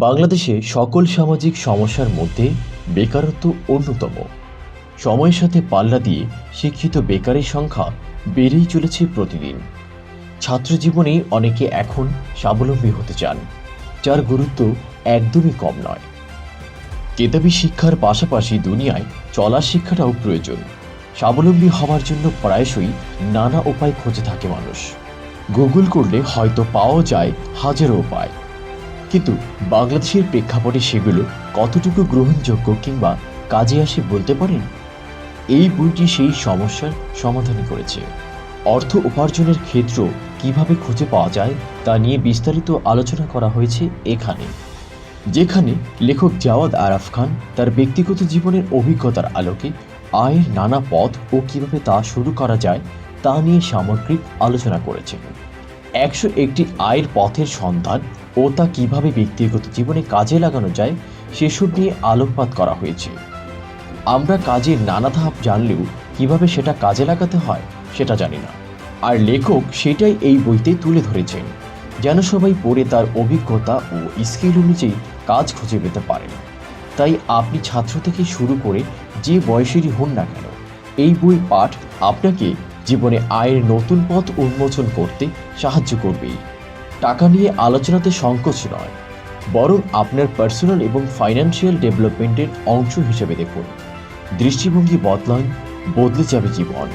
বাংলাদেশে সকল সামাজিক সমস্যার মধ্যে বেকারত্ব অন্যতম। সময়ের সাথে পাল্লা দিয়ে শিক্ষিত বেকারের সংখ্যা বেড়েই চলেছে প্রতিদিন। ছাত্রজীবনেই অনেকে এখন স্বাবলম্বী হতে চান, যার গুরুত্ব একদমই কম নয়। কেতাবি শিক্ষার পাশাপাশি দুনিয়ায় চলার শিক্ষাটাও প্রয়োজন। স্বাবলম্বী হওয়ার জন্য প্রায়শই নানা উপায় খুঁজে থাকে মানুষ। গুগল করলে হয়তো পাওয়া যায় হাজারো উপায়, কিন্তু বাংলাদেশের প্রেক্ষাপটে সেগুলো কতটুকু গ্রহণযোগ্য কিংবা কাজে আসে বলতে পারেন? এই বইটি সেই সমস্যার সমাধান করেছে। অর্থ উপার্জনের ক্ষেত্র কিভাবে খুঁজে পাওয়া যায় তা নিয়ে বিস্তারিত আলোচনা করা হয়েছে এখানে, যেখানে লেখক জাওয়াদ আরাফ খান তার ব্যক্তিগত জীবনের অভিজ্ঞতার আলোকে আয়ের নানা পথ ও কিভাবে তা শুরু করা যায় তা নিয়ে সামগ্রিক আলোচনা করেছেন। 101টি আয়ের পথের সন্ধান ও তা কিভাবে ব্যক্তিগত জীবনে কাজে লাগানো যায় সেসব নিয়ে আলোকপাত করা হয়েছে। আমরা কাজের নানা ধাপ জানলেও কিভাবে সেটা কাজে লাগাতে হয় সেটা জানি না, আর লেখক সেটাই এই বইতে তুলে ধরেছেন, যেন সবাই পড়ে তার অভিজ্ঞতা ও স্কিল অনুযায়ী কাজ খুঁজে পেতে পারেন। তাই আপনি ছাত্র থেকে শুরু করে যে বয়সেরই হন না কেন, এই বই পাঠ আপনাকে জীবনে আয়ের নতুন পথ উন্মোচন করতে সাহায্য করবেই। টাকা নিয়ে আলোচনাতে সংকোচ নয়, বরং আপনার পার্সোনাল এবং ফাইন্যান্সিয়াল ডেভেলপমেন্টের অংশ হিসেবে দেখুন। দৃষ্টিভঙ্গি বদলান, বদলে যাবে জীবন।